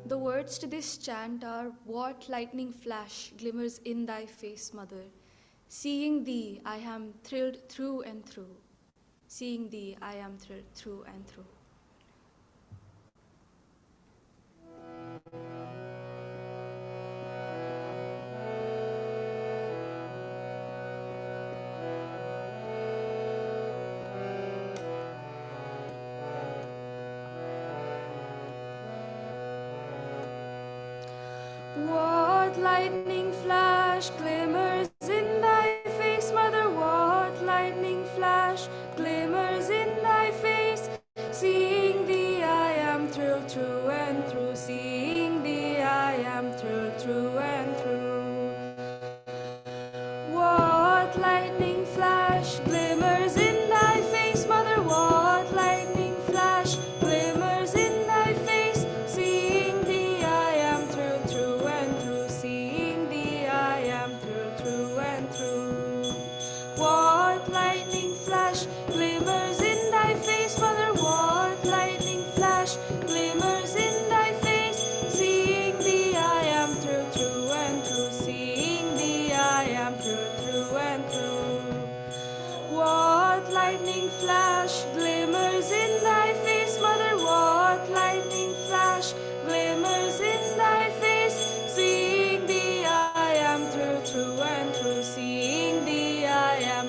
The words to this chant are, "What lightning flash glimmers in thy face, mother? Seeing thee, I am thrilled through and through. Seeing thee, I am thrilled through and through." What lightning flash glimmers in thy face, mother? What lightning flash glimmers in thy face? Seeing thee, I am thrilled through and through. Seeing thee, I am thrilled through and through. What lightning flash glimmers in thy face, mother? What lightning flash glimmers in thy face? Seeing thee, I am thrilled through and through. Seeing thee, I am thrilled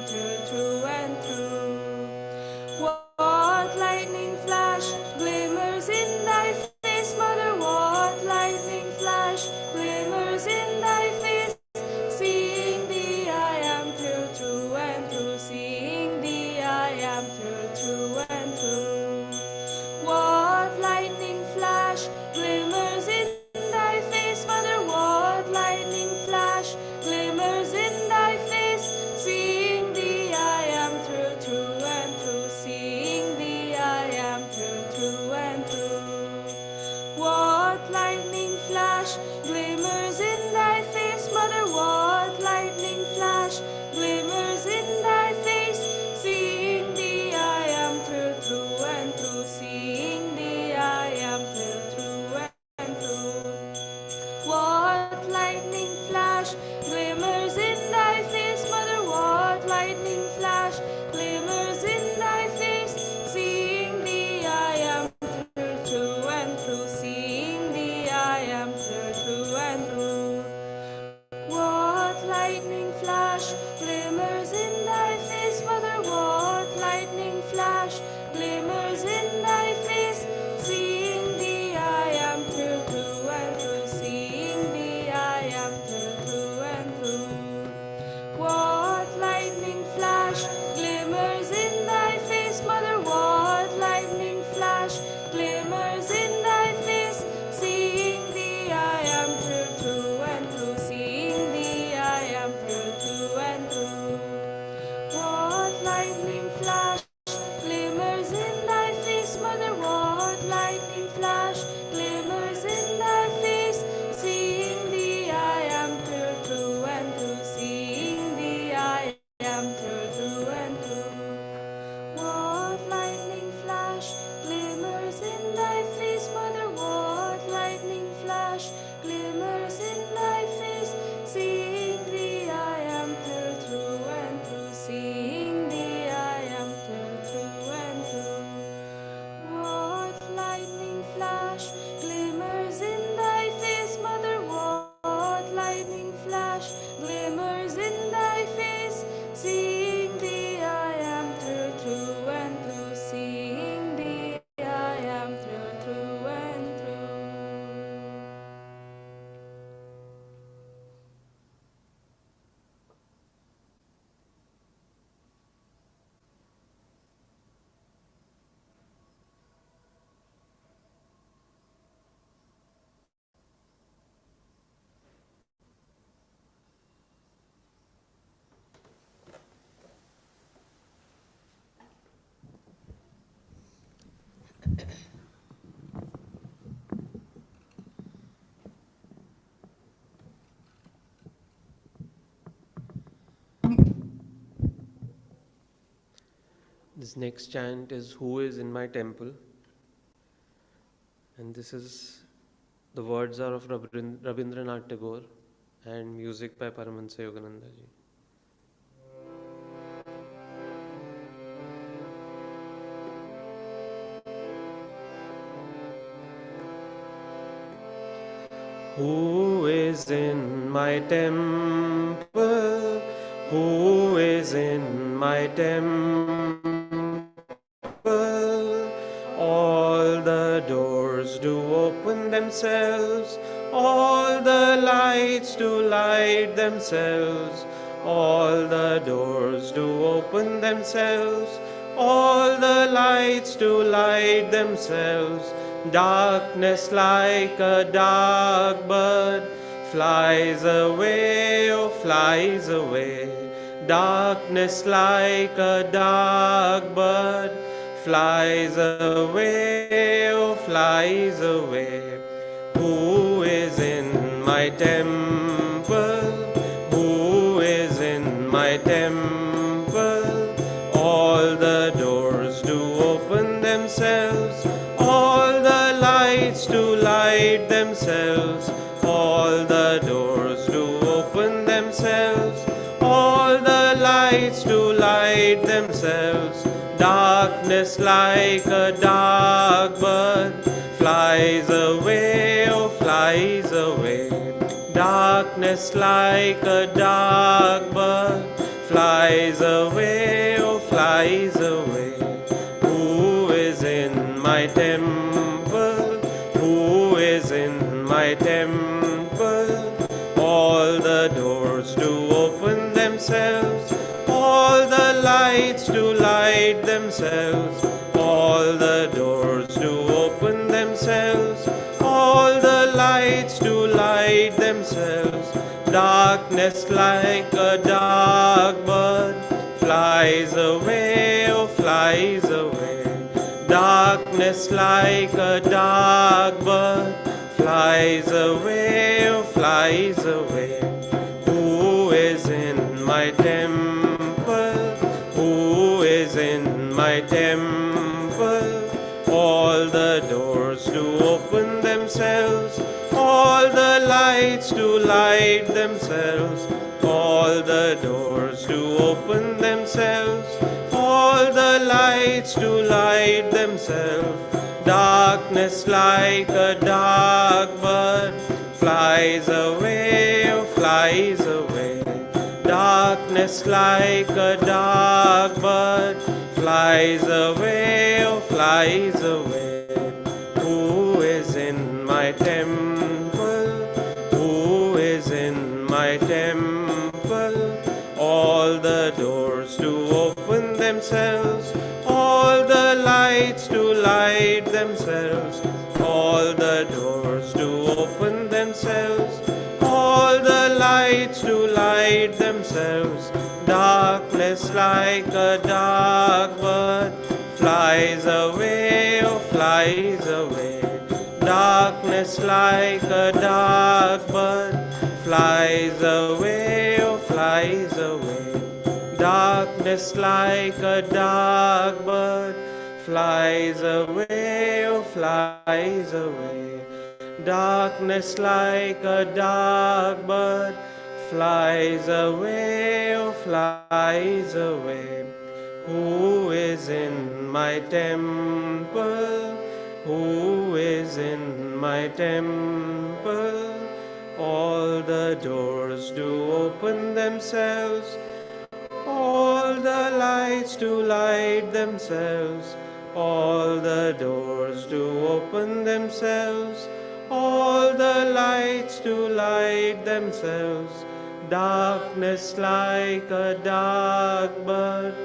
through, through and through. What lightning flash glimmers in thy face, Mother? What lightning flash glimmers in thy face? Seeing thee I am through, through and through. Seeing thee I am through, through and through. What lightning flash glimmers in thy face, Mother? What lightning flash glimmers in thy face? Seeing thee I am through, through and through. Seeing thee I am through, through and through. What lightning flash glimmers in thy face, Mother? What lightning flash glimmers in thy face? Seeing thee I am through, through and through. Seeing thee I am through, through and through. What lightning flash glimmers in thy face, Mother? What lightning flash glimmers in thy face? Seeing thee I am through, through and through. Seeing thee I am through, through and through. What lightning flash glimmers in thy face, Mother? What lightning flash glimmers in thy face? Seeing thee I am through, through and through. Seeing thee I am through, through and through. What lightning flash glimmers in thy face, Mother? What lightning flash glimmers in thy face? Seeing thee I am through, through and through. Seeing thee I am through, through and through. What lightning flash glimmers in thy face, Mother? What lightning flash glimmers in thy face? Seeing thee I am through, through and through. Seeing thee I am through, through and through. What lightning flash glimmers in thy face, Mother? What lightning flash glimmers in thy face? Seeing thee I am through, through and through. Seeing thee I am through, through and through. What lightning flash glimmers in thy face, Mother? What lightning flash glimmers in thy face? Seeing thee I am through, through and through. Seeing thee I am through, through and through. This next chant is Who is in my temple? And this is, the words are of Rabindranath Tagore and music by Paramahansa Yogananda ji. Who is in my temple? Who is in my temple? All the doors do open themselves, all the lights do light themselves, all the doors do open themselves, all the lights do light themselves. Darkness like a dark bird flies away, oh flies away. Darkness like a dark bird flies away, oh flies away. Who is in my temple? Who is in my temple? All the doors do open themselves, all the lights do light themselves, all the doors do open themselves, all the lights do light themselves. Darkness like a dark bird flies away, oh flies away. Darkness like a dark bird flies away, oh flies away. Who is in my temple? Who is in my temple? All the doors do open themselves, all the lights do light themselves, all the doors do open themselves, all the lights do light themselves. Darkness like a dark bird flies away, oh flies away. Darkness like a dark bird flies away, oh flies away. Who is in my temple? Who is in my temple? All the doors do open themselves, all the lights do light themselves, all the doors do open themselves, all the lights do light themselves. Darkness like a dark bird flies away, oh flies away. Darkness like a dark bird flies away, oh flies away. Who is in my temple? Who is in my temple? All the doors do open themselves, all the lights do light themselves, all the doors do open themselves, all the lights do light themselves. Darkness like a dark bird flies away, oh flies away. Darkness like a dark bird flies away, oh flies away. Darkness like a dark bird flies away, oh flies away. Darkness like a dark bird flies away, oh flies away. Who is in my temple? Who is in my temple? All the doors do open themselves, all the lights do light themselves, all the doors do open themselves, all the lights do light themselves. Darkness like a dark bird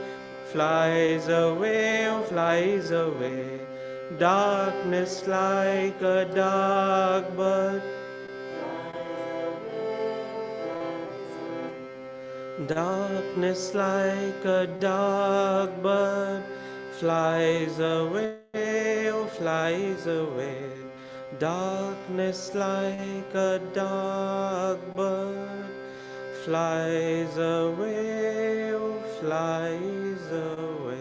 flies away, oh flies away. Darkness like a dark bird. Darkness like a dark bird flies away, oh flies away. Darkness like a dark bird flies away, oh flies away.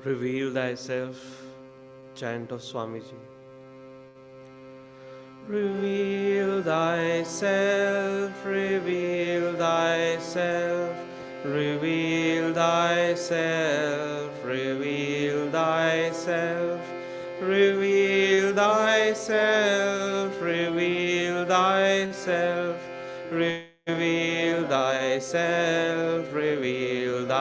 Reveal thyself, chant of Swamiji. Reveal thyself, reveal thyself, reveal thyself, reveal thyself, reveal thyself, reveal thyself, reveal thyself, reveal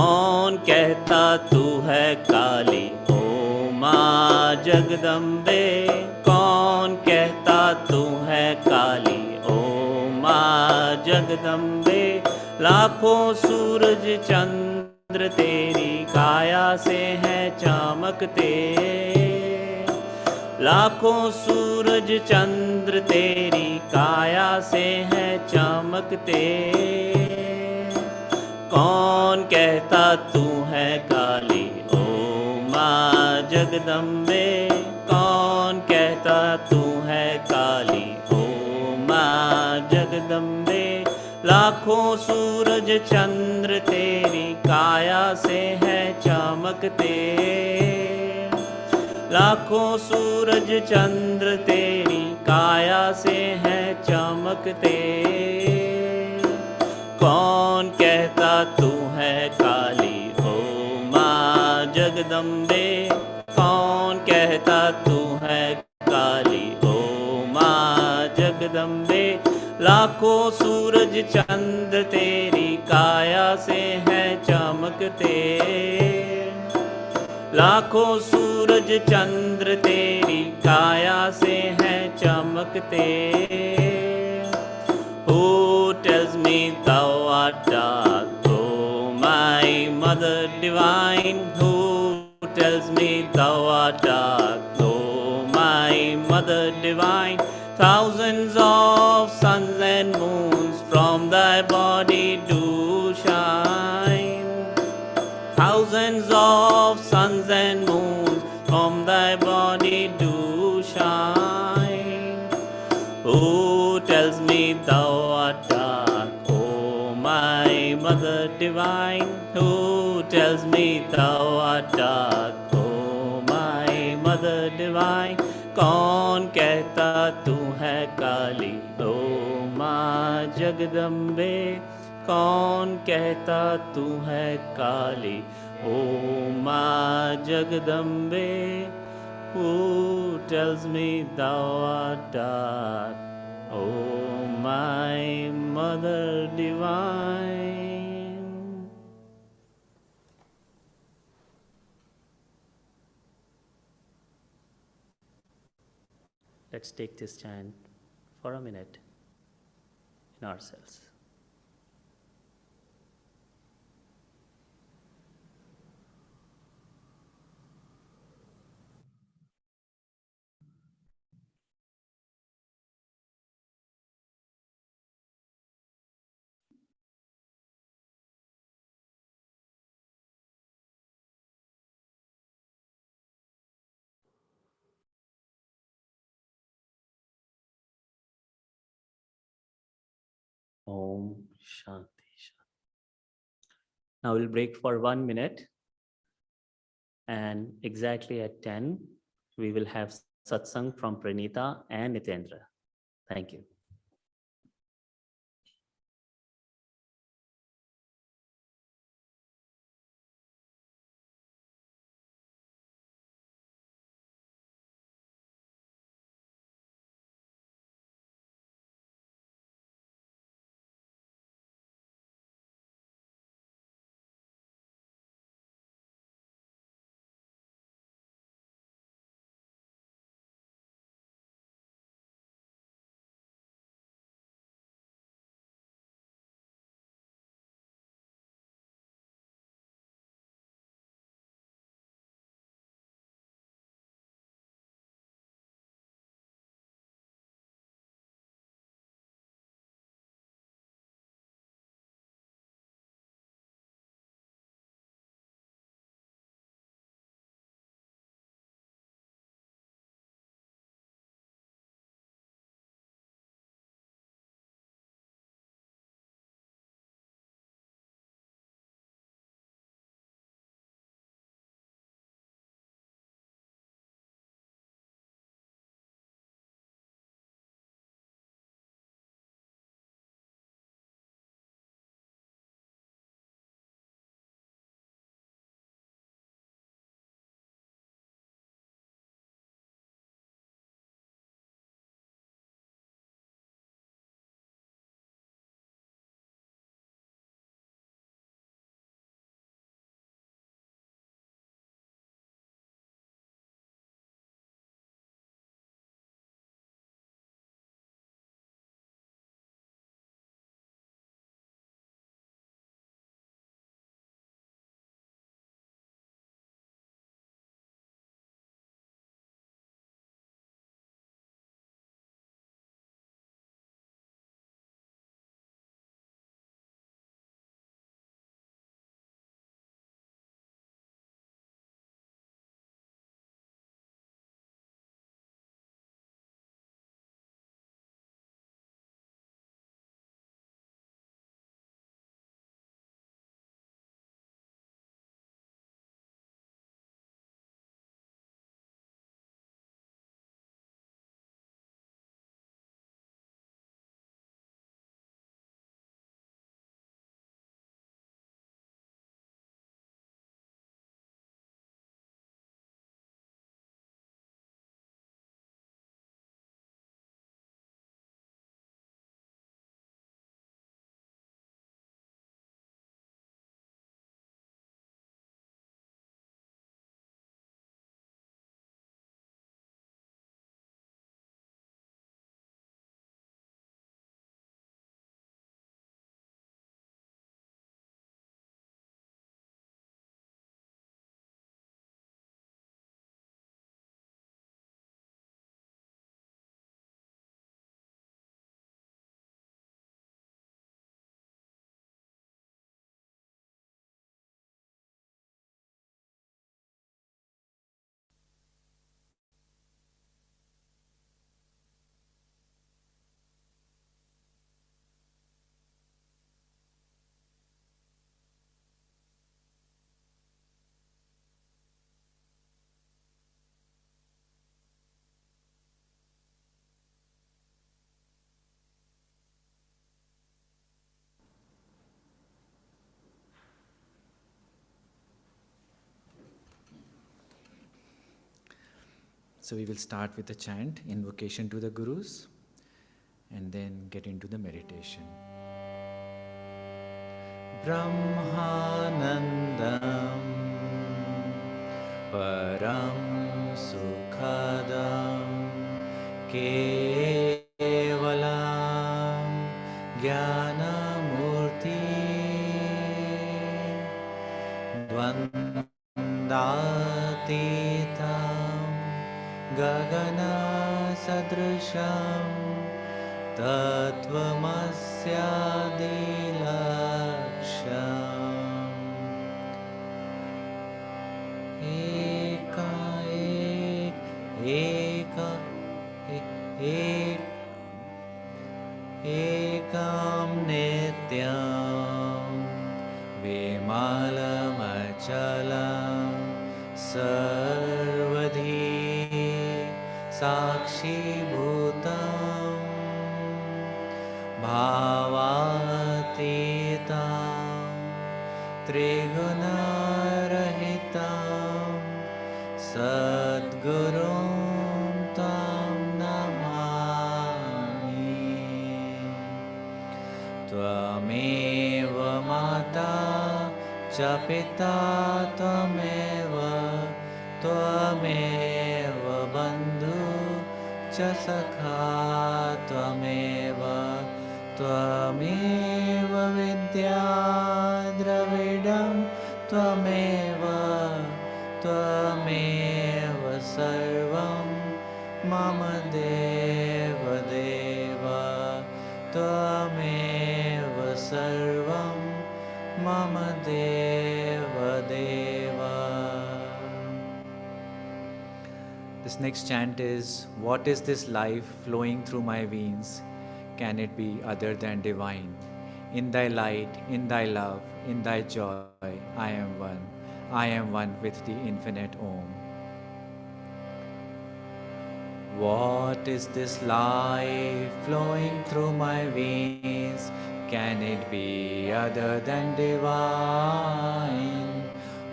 कौन कहता तू है काली ओ माँ जगदम्बे, कौन कहता तू है काली ओ माँ जगदम्बे। लाखों सूरज चंद्र तेरी काया से हैं चमकते, लाखों सूरज चंद्र तेरी काया से हैं चमकते। कौन कहता तू है काली ओ माँ जगदम्बे, कौन कहता तू है काली ओ माँ जगदम्बे। लाखों सूरज चंद्र तेरी काया से हैं चमकते, लाखों सूरज चंद्र तेरी काया से हैं चमकते। कौन कहता तू है काली ओ माँ जगदम्बे, कौन कहता तू है काली ओ माँ जगदम्बे। लाखों सूरज चंद्र तेरी काया से हैं चमकते, लाखों सूरज चंद्र तेरी काया से हैं चमकते। Who tells me thou art dark, O my mother divine? Who tells me thou art dark, O my mother divine? Thousands of suns and moons from thy body do shine, thousands of suns and moons from thy body do shine. Who tells me thou art dark, O my mother divine? Who tells me thou art dark, O my mother divine? कौन कहता तू है काली ओ माँ जगदम्बे, कौन कहता तू है काली ओ माँ Jagdambe. Who tells me thou art dark, O my mother divine? Let's take this chant for a minute in ourselves. Om Shanti Shanti. Now we'll break for 1 minute, and exactly at 10, we will have Satsang from Praneeta and Nitendra. Thank you. So we will start with a chant, invocation to the Gurus, and then get into the meditation. Brahmanandam Param Sukhadam Kevalam Jnanamurti Dvandatitam Gagana Sadrisham Tattvamasyadilaksham Eka Eka Ekam Nityam Vimalamachalam Sarvadhi Sakshi Bhutam Bhavatitam Trigunarahitam Sadgurum Tam Namami Tvameva Mata Cha Pita Tvameva Bandhu Cha Sakha Tvameva Vidya Dravidam Tvameva Sarvam Mama Deva Deva Tvameva Sarvam Mama Deva Deva. This next chant is, what is this life flowing through my veins? Can it be other than divine? In thy light, in thy love, in thy joy, I am one. I am one with the infinite Om. What is this life flowing through my veins? Can it be other than divine?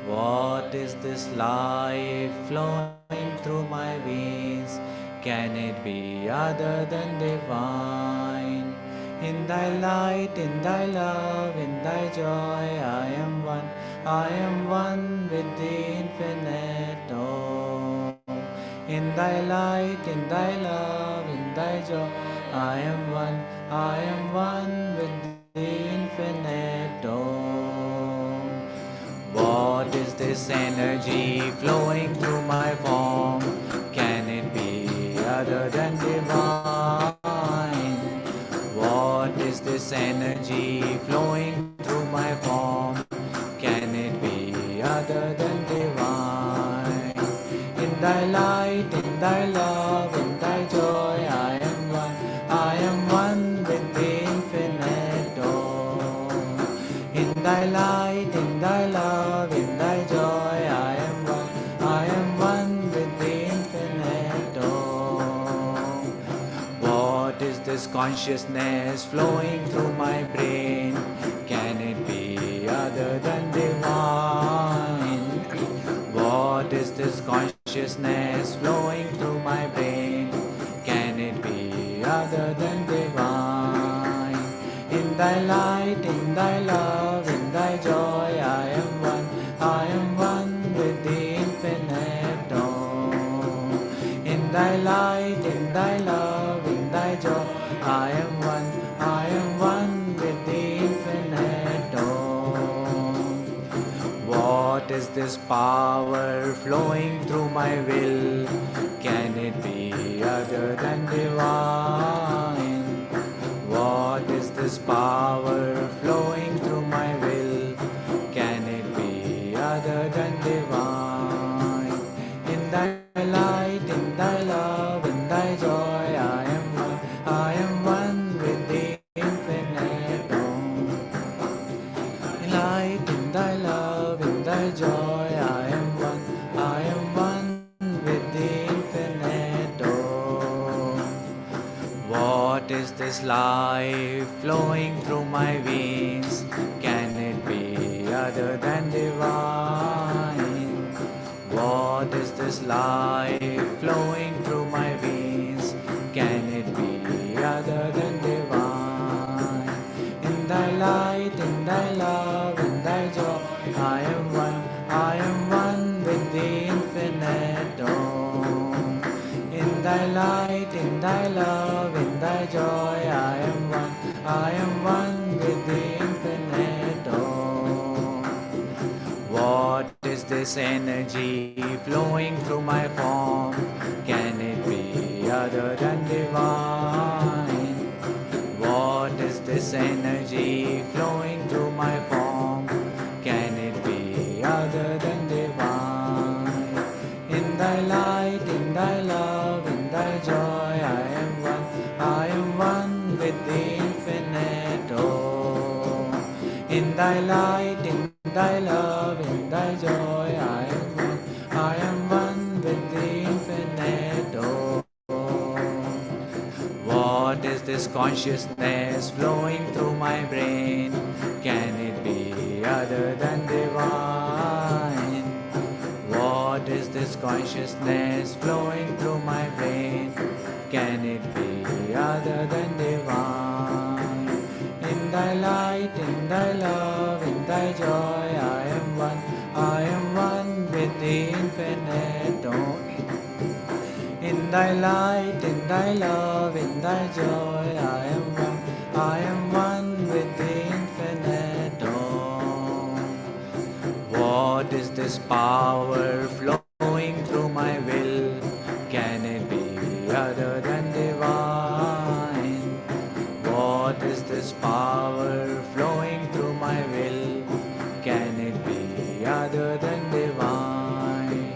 What is this life flowing through my veins? Can it be other than divine? In thy light, in thy love, in thy joy, I am one. I am one with the infinite Om. In thy light, in thy love, in thy joy, I am one. I am one with the infinite Om. What is this energy flowing through my form? Can it be other than divine? What is this energy flowing through my form? Can it be other than divine? In thy light, in thy love, in thy joy, I am one. I am one with the infinite Om. In thy light, in thy love, in thy joy, I am one. I am one with the infinite Om. What is this consciousness flowing through my brain? Can it be other than divine? What is this consciousness flowing through my brain? Can it be other than divine? In thy light, in thy love, in thy joy, I am one. I am one with the infinite Om. In thy light, in thy love, in thy joy, I am one. I am one with the infinite Om. What is this power flowing through my will? Can it be other than divine? What is this power flowing through my will? Can it be other than divine? In thy light, in thy love, in thy joy, I am one. I am one with the infinite Om. In light, in thy love, in thy joy, I am one. I am one with the infinite Om. What is this life flowing through my veins? Can it be other than divine? What is this life flowing through my veins? Can it be other than divine? In thy light, in thy love, in thy joy, I am one, I am one with the infinite dawn. In thy light, in thy love, in thy joy, I am one, I am one with the infinite dawn. What is this energy flowing through my form? Can it be other than divine? What is this energy flowing through my form? Can it be other than divine? In thy light, in thy love, in thy joy, I am one, I am one with the infinite oh. In thy light, in thy love, in thy joy, I am one with the infinite oh. What is this consciousness flowing through my brain? Can it be other than divine? What is this consciousness flowing through my brain? Can it be other than divine? In thy light, in thy love, in thy joy, I am one with the infinite oh. In thy light, in thy love, in thy joy, I am one with the infinite dawn. What is this power flowing through my will? Can it be other than divine? What is this power flowing through my will? Can it be other than divine?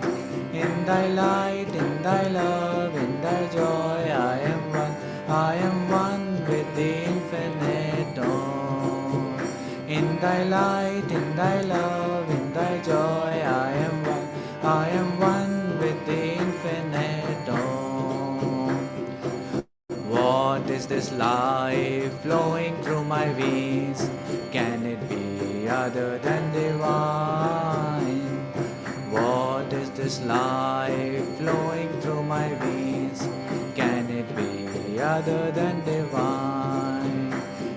In thy light, in thy love, in thy joy, I am one with the infinite dawn. In thy light, in thy love, in thy joy, I am one with the infinite dawn. What is this life flowing through my veins? Can it be other than divine? What is this life flowing through my veins? Can it be other than divine?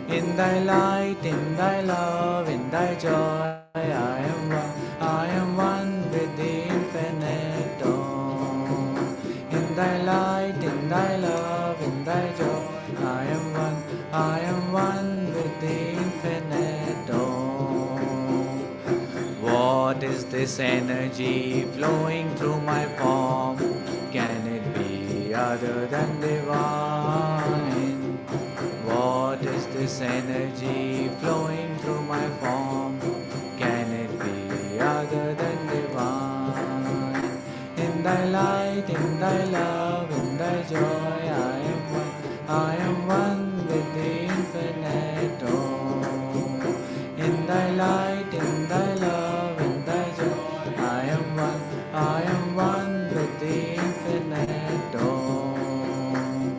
In thy light, in thy love, in thy joy, I am one with the infinite dawn. In thy light, in thy love, in thy joy, I am one with the infinite dawn. What is this energy flowing through my form? Can it be other than divine? What is this energy flowing through my form? Can it be other than divine? In thy light, in thy love, in thy joy, I am one with the infinite dawn. In thy light, in thy love, in thy joy, I am one with the infinite dawn.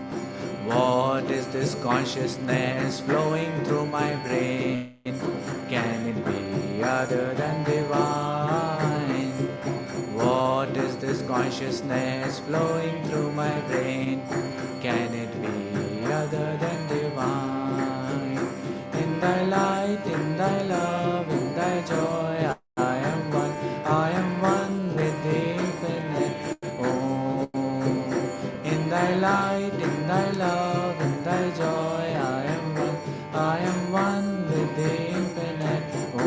What is this consciousness flowing through my brain? Can it be other than divine? What is this consciousness flowing through my brain? Can it be other than divine? In thy light, in thy love, in thy joy, I am one with the infinite oh. In thy light, in thy love, in thy joy, I am one with the infinite oh.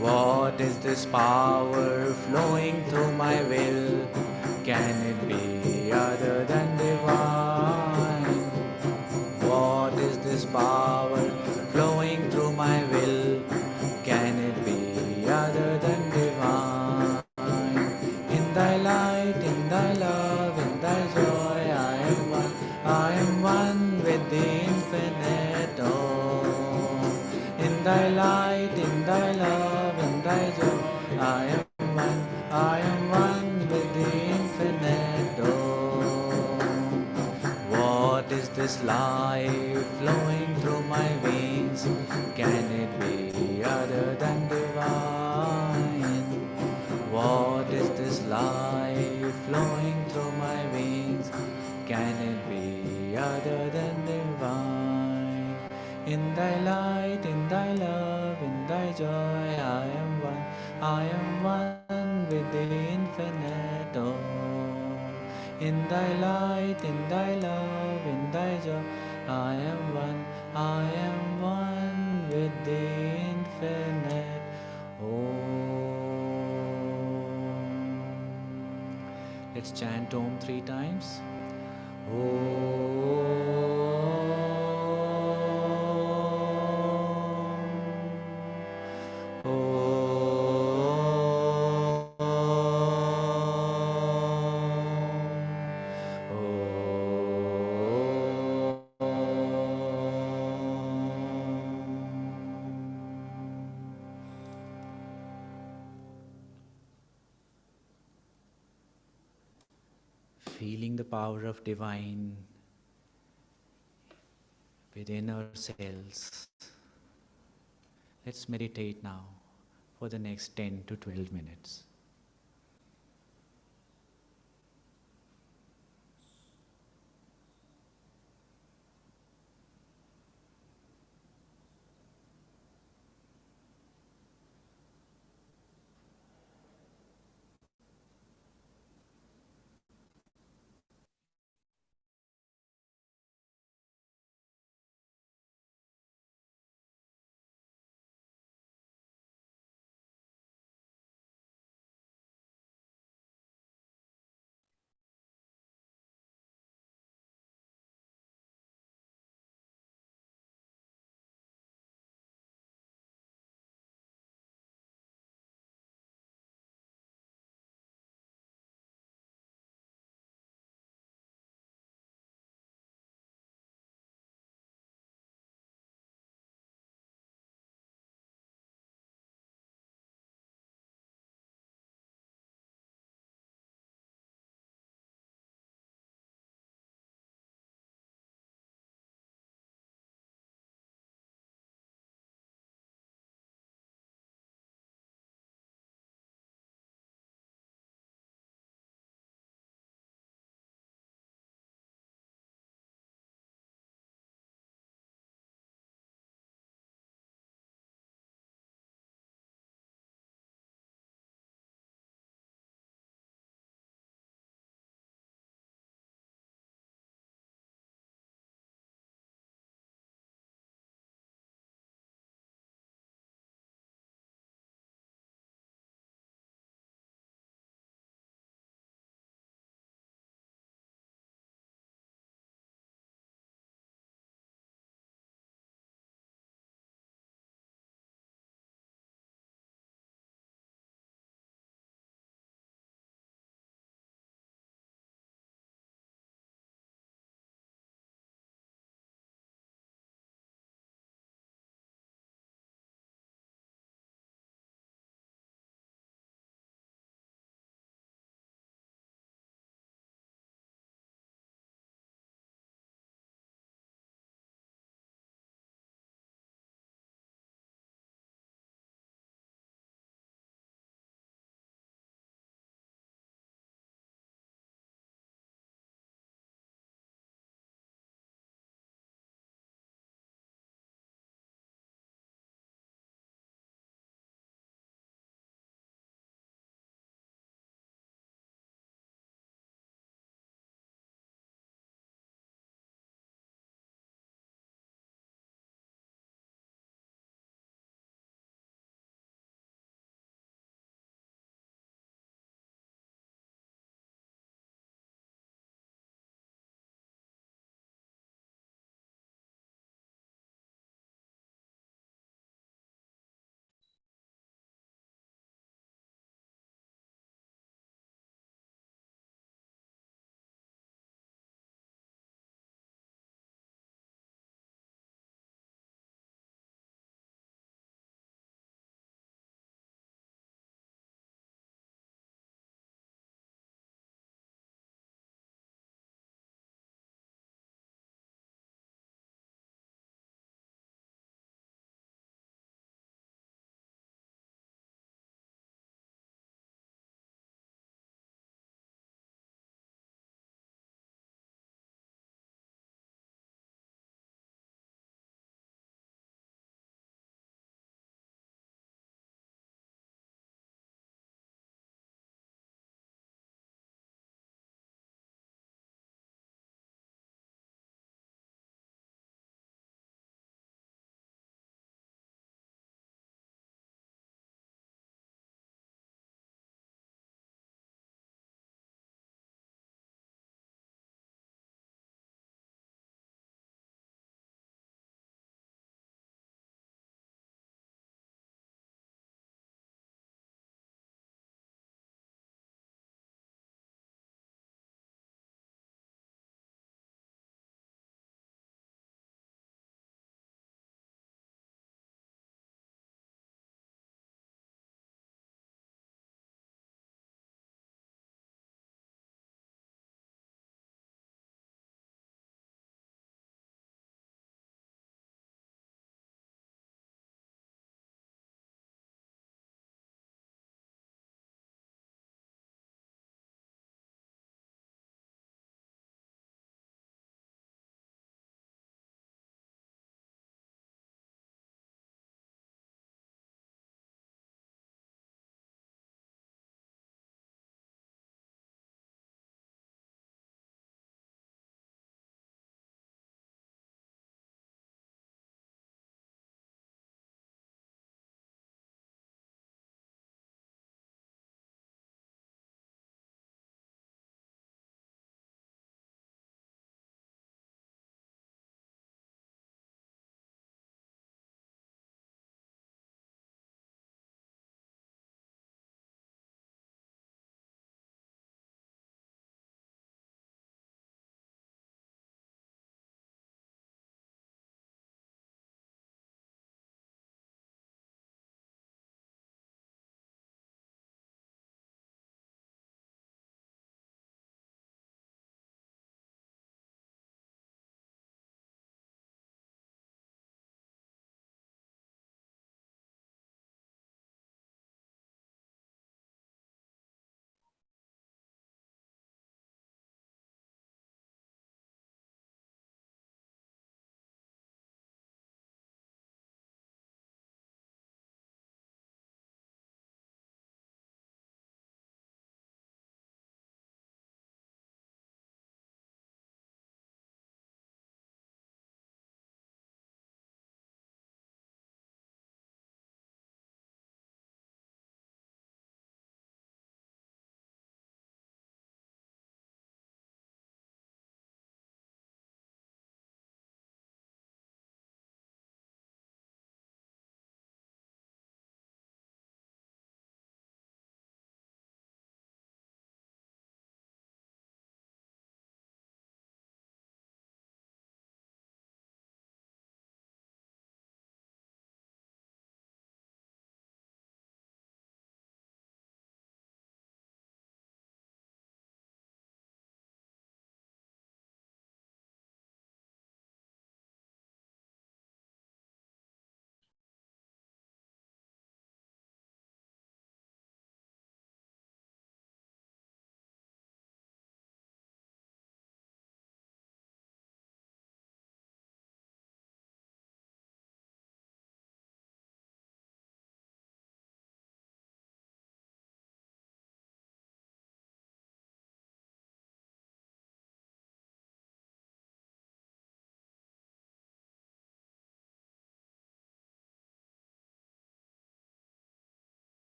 What is this power flowing through my will? Can it be other than divine? What is this power flowing through my will? Can it be other than divine? In thy light, in thy love, in thy joy, I am one with the infinite oh. In thy light, in thy love, in thy joy, I am one with the infinite oh. What is this life flowing through my veins? Can it be other than divine? What is this life I am one with the infinite. Oh, in thy light, in thy love, in thy joy, I am one, I am one with the infinite. Om. Let's chant Om 3 times. Feeling the power of divine within ourselves. Let's meditate now for the next 10 to 12 minutes.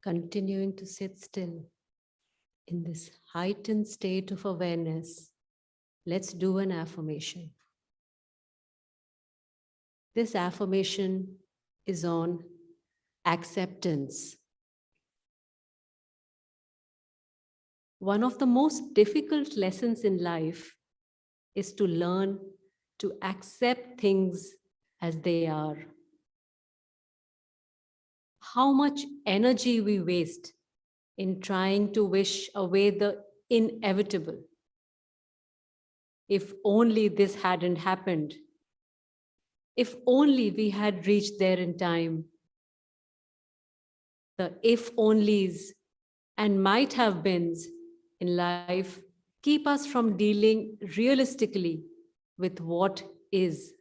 Continuing to sit still in this heightened state of awareness, let's do an affirmation. This affirmation is on acceptance. One of the most difficult lessons in life is to learn to accept things as they are. How much energy we waste in trying to wish away the inevitable. If only this hadn't happened. If only we had reached there in time. The if onlys and might have beens in life keep us from dealing realistically with what is.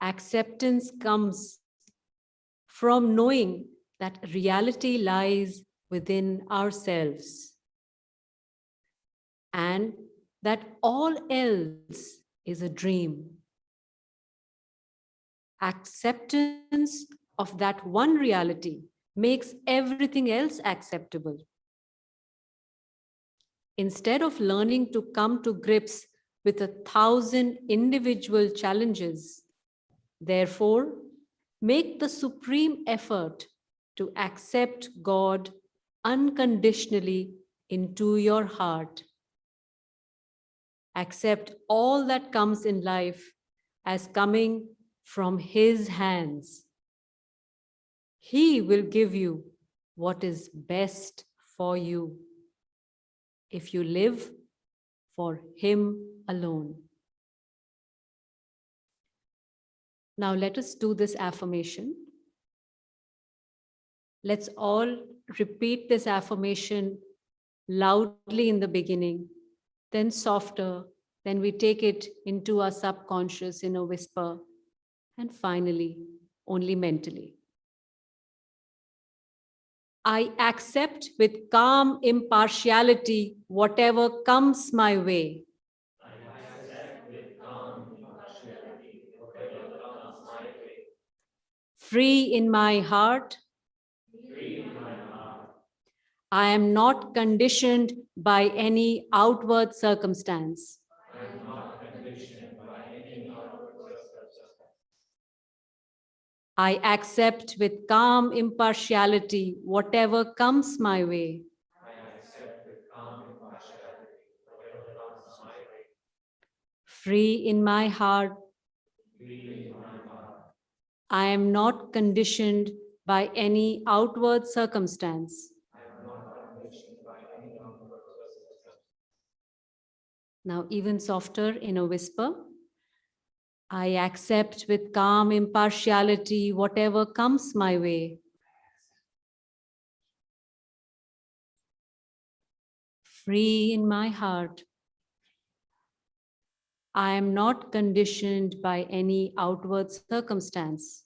Acceptance comes from knowing that reality lies within ourselves and that all else is a dream. Acceptance of that one reality makes everything else acceptable. Instead of learning to come to grips with 1,000 individual challenges, therefore, make the supreme effort to accept God unconditionally into your heart. Accept all that comes in life as coming from His hands. He will give you what is best for you if you live for Him alone. Now let us do this affirmation. Let's all repeat this affirmation loudly in the beginning, then softer, then we take it into our subconscious in a whisper, and finally, only mentally. I accept with calm impartiality whatever comes my way. Free in my heart. I am not conditioned by any outward circumstance. I accept with calm impartiality whatever comes my way. Free in my heart. I am not conditioned by any outward circumstance. Now, even softer in a whisper. I accept with calm impartiality whatever comes my way. Free in my heart. I am not conditioned by any outward circumstance.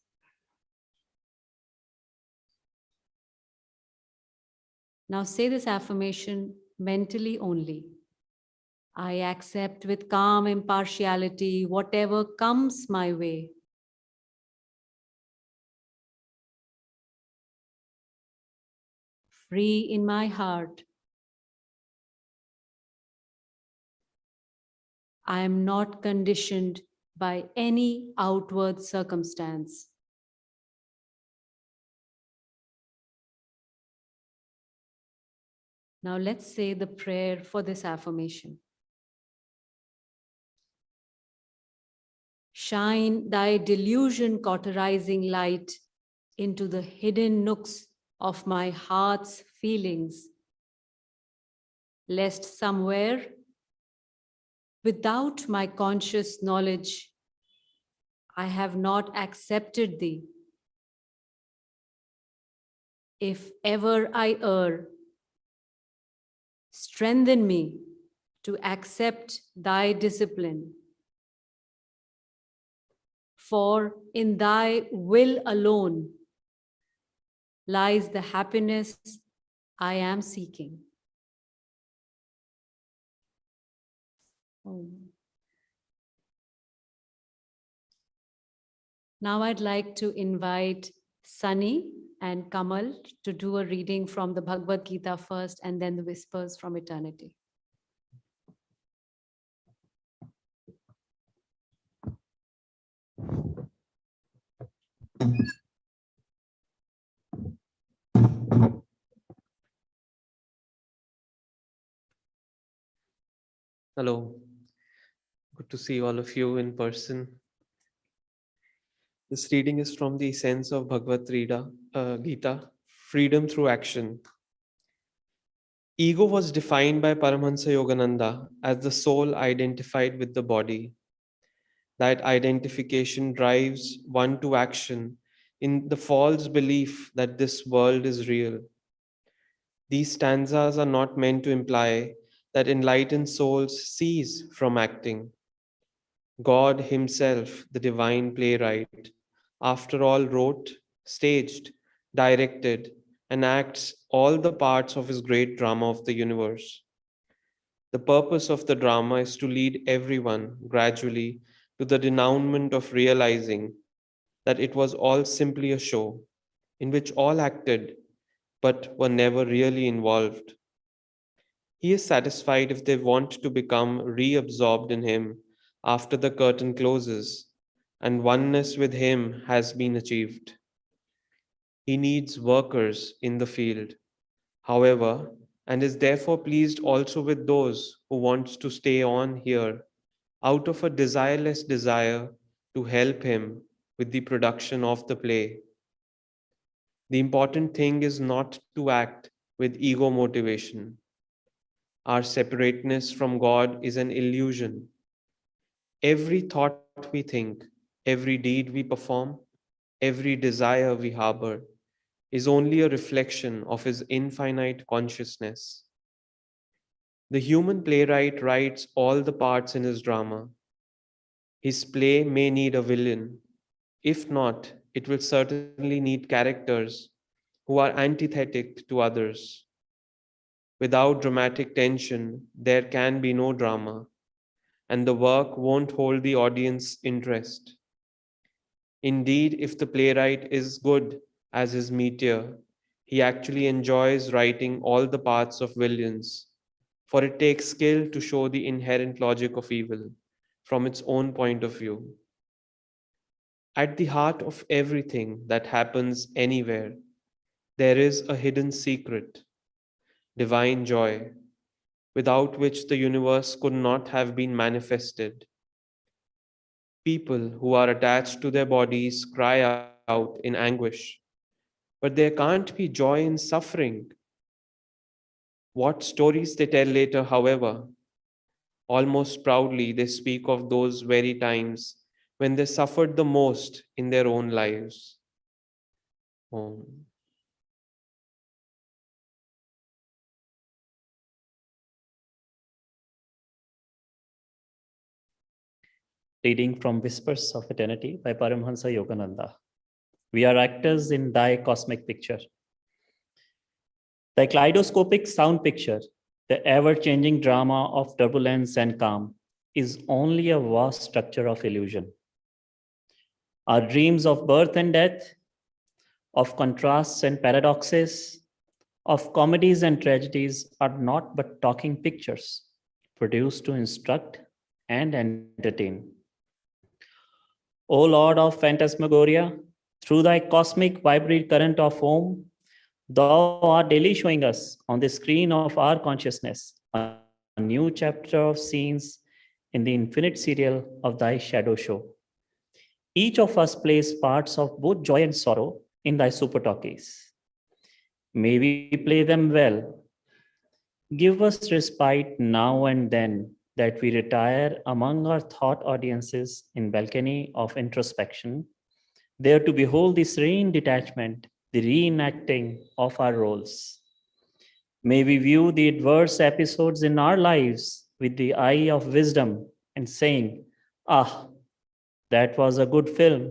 Now say this affirmation mentally only. I accept with calm impartiality whatever comes my way. Free in my heart. I am not conditioned by any outward circumstance. Now let's say the prayer for this affirmation. Shine thy delusion cauterizing light into the hidden nooks of my heart's feelings, lest somewhere, without my conscious knowledge, I have not accepted thee. If ever I err, strengthen me to accept thy discipline. For in thy will alone lies the happiness I am seeking. Now I'd like to invite Sunny and Kamal to do a reading from the Bhagavad Gita first and then the Whispers from Eternity. Hello, good to see all of you in person. This reading is from the Essence of Gita, Freedom Through Action. Ego was defined by Paramahansa Yogananda as the soul identified with the body. That identification drives one to action in the false belief that this world is real. These stanzas are not meant to imply that enlightened souls cease from acting. God Himself, the divine playwright, after all, wrote, staged, directed, and acts all the parts of His great drama of the universe. The purpose of the drama is to lead everyone gradually to the denouement of realizing that it was all simply a show in which all acted but were never really involved. He is satisfied if they want to become reabsorbed in Him after the curtain closes and oneness with Him has been achieved. He needs workers in the field, however, and is therefore pleased also with those who want to stay on here out of a desireless desire to help Him with the production of the play. The important thing is not to act with ego motivation. Our separateness from God is an illusion. Every thought we think, every deed we perform, every desire we harbor is only a reflection of His infinite consciousness. The human playwright writes all the parts in his drama. His play may need a villain. If not, it will certainly need characters who are antithetic to others. Without dramatic tension, there can be no drama, and the work won't hold the audience interest. Indeed, if the playwright is good as his meteor, he actually enjoys writing all the parts of villains, for it takes skill to show the inherent logic of evil from its own point of view. At the heart of everything that happens anywhere, there is a hidden secret, divine joy, without which the universe could not have been manifested. People who are attached to their bodies cry out in anguish, but there can't be joy in suffering. What stories they tell later, however, almost proudly they speak of those very times when they suffered the most in their own lives. Om. Reading from Whispers of Eternity by Paramhansa Yogananda. We are actors in thy cosmic picture. Thy kaleidoscopic sound picture, the ever-changing drama of turbulence and calm, is only a vast structure of illusion. Our dreams of birth and death, of contrasts and paradoxes, of comedies and tragedies are not but talking pictures, produced to instruct and entertain. O Lord of Phantasmagoria, through thy cosmic vibrant current of Om, thou art daily showing us on the screen of our consciousness a new chapter of scenes in the infinite serial of thy shadow show. Each of us plays parts of both joy and sorrow in thy super talkies. May we play them well. Give us respite now and then that we retire among our thought audiences in balcony of introspection, there to behold the serene detachment, the reenacting of our roles. May we view the adverse episodes in our lives with the eye of wisdom and saying, ah, that was a good film,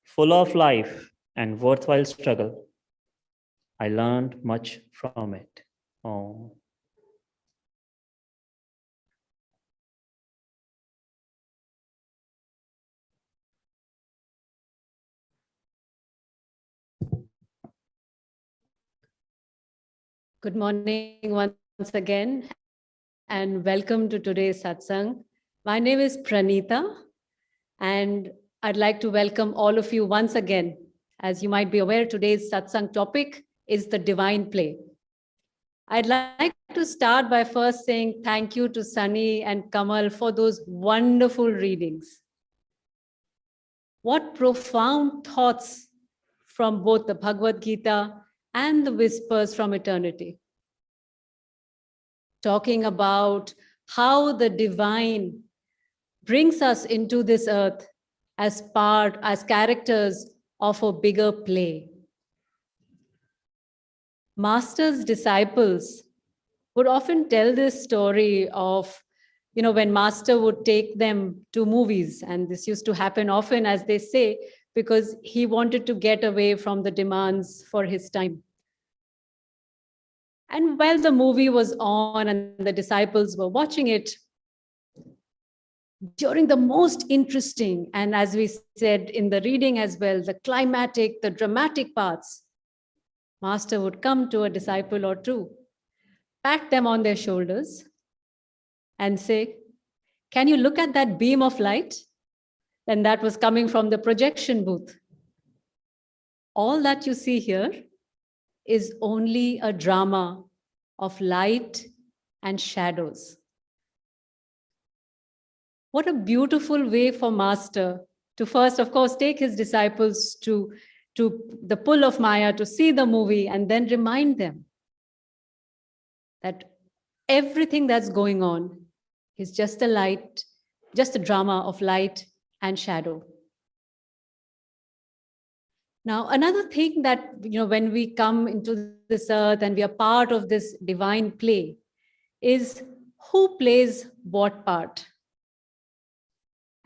full of life and worthwhile struggle. I learned much from it. Oh. Good morning once again, and welcome to today's Satsang. My name is Praneeta, and I'd like to welcome all of you once again. As you might be aware, today's Satsang topic is the divine play. I'd like to start by first saying thank you to Sunny and Kamal for those wonderful readings. What profound thoughts from both the Bhagavad Gita and the whispers from eternity. Talking about how the divine brings us into this earth as characters of a bigger play. Master's disciples would often tell this story of, when Master would take them to movies, and this used to happen often, as they say, because he wanted to get away from the demands for his time. And while the movie was on and the disciples were watching it, during the most interesting, and as we said in the reading as well, the climatic, the dramatic parts, Master would come to a disciple or two, pat them on their shoulders, and say, "Can you look at that beam of light?" Then that was coming from the projection booth. All that you see here is only a drama of light and shadows. What a beautiful way for Master to first, of course, take his disciples to the pull of Maya to see the movie and then remind them that everything that's going on is just a drama of light and shadow. Now, another thing that, when we come into this earth and we are part of this divine play is who plays what part.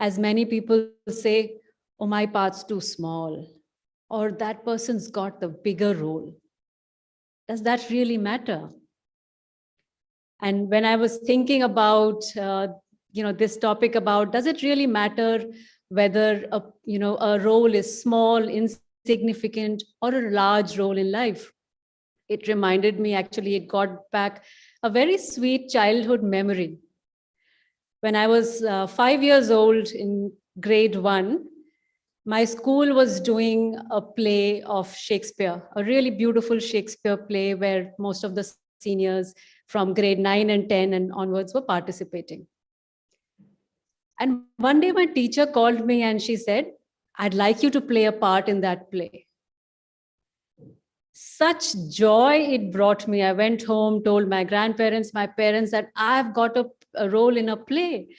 As many people say, "Oh, my part's too small," or "that person's got the bigger role." Does that really matter? And when I was thinking about, this topic about, does it really matter whether a role is small, insignificant, or a large role in life? It reminded me, actually, it got back a very sweet childhood memory. When I was 5 years old in grade 1, my school was doing a play of Shakespeare, a really beautiful Shakespeare play where most of the seniors from grade 9 and 10 and onwards were participating. And one day my teacher called me and she said, "I'd like you to play a part in that play." Such joy it brought me. I went home, told my grandparents, my parents, that I've got a role in a play.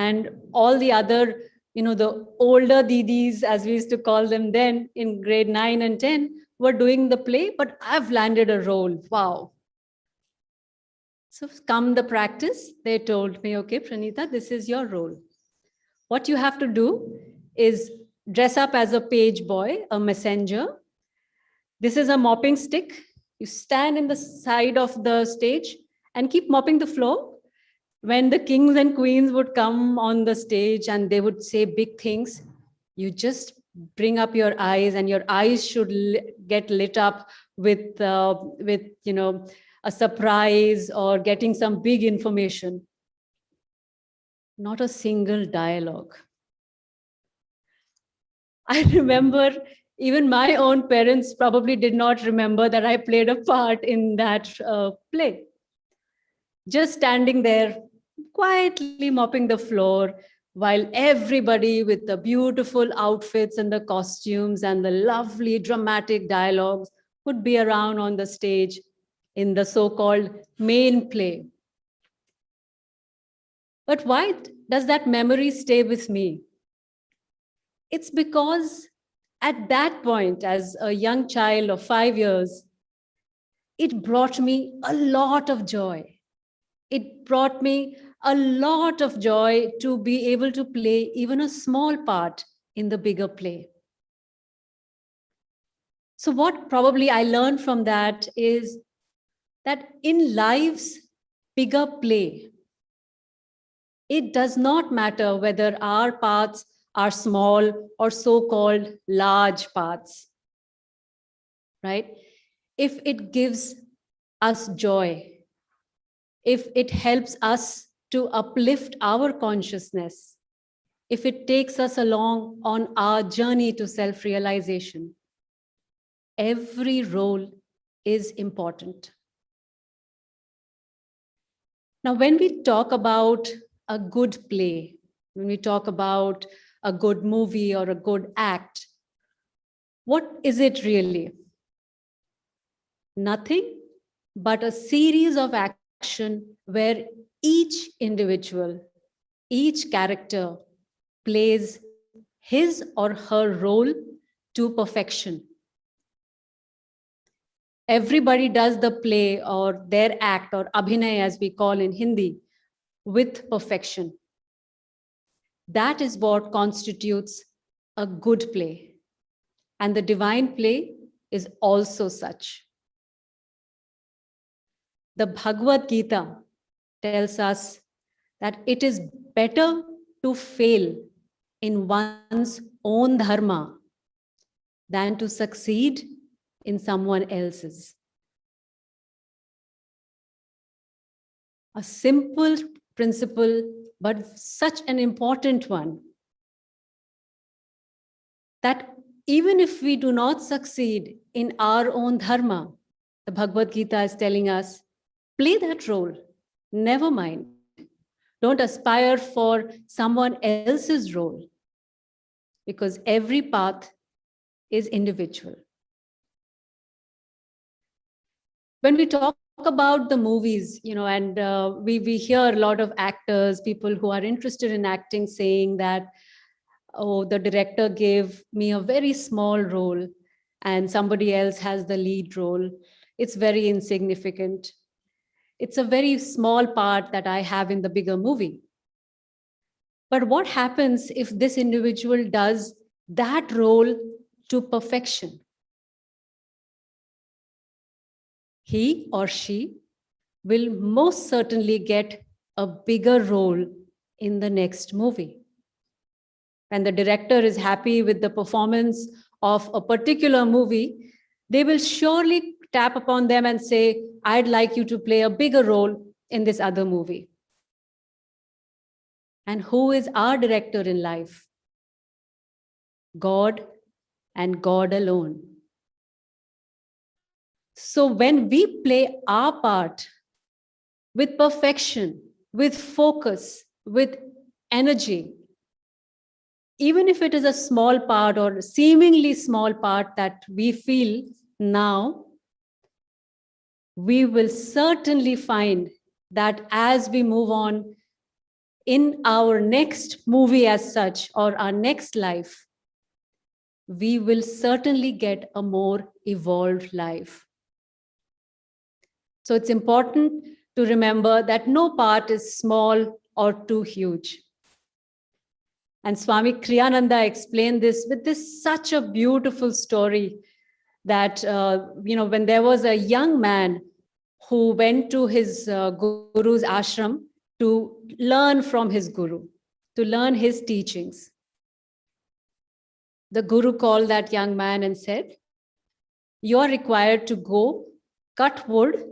And all the other, the older didis, as we used to call them then in grade 9 and 10, were doing the play, but I've landed a role. Wow. So come the practice, they told me, "Okay, Praneeta, this is your role. What you have to do is dress up as a page boy, a messenger. This is a mopping stick. You stand in the side of the stage and keep mopping the floor. When the kings and queens would come on the stage and they would say big things, you just bring up your eyes, and your eyes should get lit up with a surprise or getting some big information. Not a single dialogue." I remember even my own parents probably did not remember that I played a part in that play. Just standing there, quietly mopping the floor, while everybody with the beautiful outfits and the costumes and the lovely dramatic dialogues would be around on the stage in the so-called main play. But why does that memory stay with me? It's because at that point, as a young child of 5 years, it brought me a lot of joy. It brought me a lot of joy to be able to play even a small part in the bigger play. So what probably I learned from that is that in life's bigger play, it does not matter whether our parts are small or so-called large parts, right? If it gives us joy, if it helps us to uplift our consciousness, if it takes us along on our journey to self-realization, every role is important. Now, when we talk about a good play, when we talk about a good movie or a good act, what is it really? Nothing but a series of action where each individual, each character plays his or her role to perfection. Everybody does the play or their act or abhinay, as we call in Hindi, with perfection. That is what constitutes a good play. And the divine play is also such. The Bhagavad Gita tells us that it is better to fail in one's own dharma than to succeed in someone else's. A simple principle, but such an important one, that even if we do not succeed in our own dharma, the Bhagavad Gita is telling us, play that role, never mind. Don't aspire for someone else's role, because every path is individual. When we talk about the movies, and we hear a lot of actors, people who are interested in acting saying that, oh, the director gave me a very small role and somebody else has the lead role. It's very insignificant. It's a very small part that I have in the bigger movie. But what happens if this individual does that role to perfection? He or she will most certainly get a bigger role in the next movie. When the director is happy with the performance of a particular movie, they will surely tap upon them and say, I'd like you to play a bigger role in this other movie. And who is our director in life? God and God alone. So when we play our part with perfection, with focus, with energy, even if it is a small part or seemingly small part that we feel now, we will certainly find that as we move on in our next movie as such, or our next life, we will certainly get a more evolved life. So it's important to remember that no part is small or too huge. And Swami Kriyananda explained this with such a beautiful story that, when there was a young man who went to his guru's ashram to learn from his guru, to learn his teachings. The guru called that young man and said, you are required to go cut wood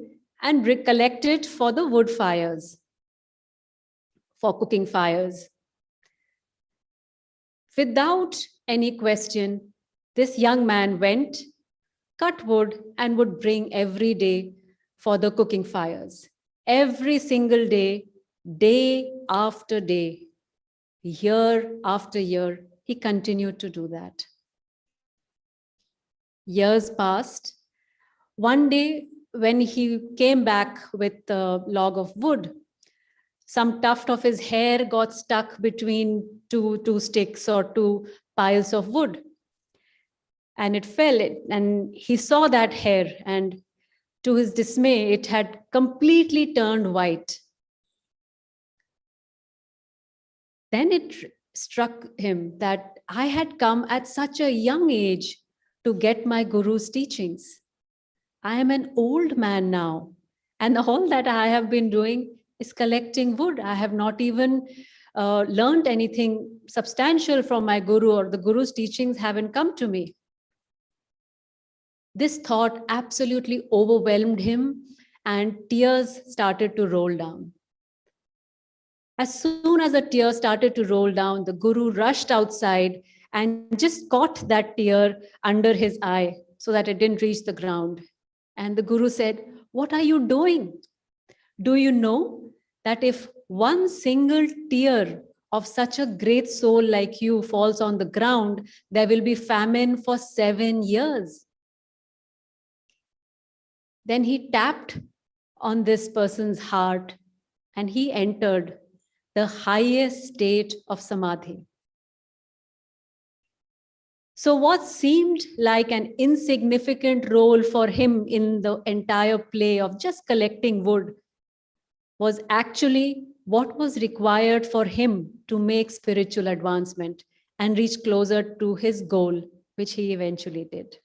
and collect it for the wood fires, for cooking fires. Without any question, this young man went, cut wood, and would bring every day for the cooking fires. Every single day, day after day, year after year, he continued to do that. Years passed. One day, when he came back with a log of wood, some tuft of his hair got stuck between two sticks or two piles of wood. And it fell, and he saw that hair, and to his dismay, it had completely turned white. Then it struck him that I had come at such a young age to get my guru's teachings. I am an old man now, and all that I have been doing is collecting wood. I have not even learned anything substantial from my guru, or the guru's teachings haven't come to me. This thought absolutely overwhelmed him, and tears started to roll down. As soon as the tears started to roll down, the Guru rushed outside and just caught that tear under his eye so that it didn't reach the ground. And the Guru said, "What are you doing? Do you know that if one single tear of such a great soul like you falls on the ground, there will be famine for 7 years?" Then he tapped on this person's heart and he entered the highest state of samadhi. So, what seemed like an insignificant role for him in the entire play of just collecting wood was actually what was required for him to make spiritual advancement and reach closer to his goal, which he eventually did.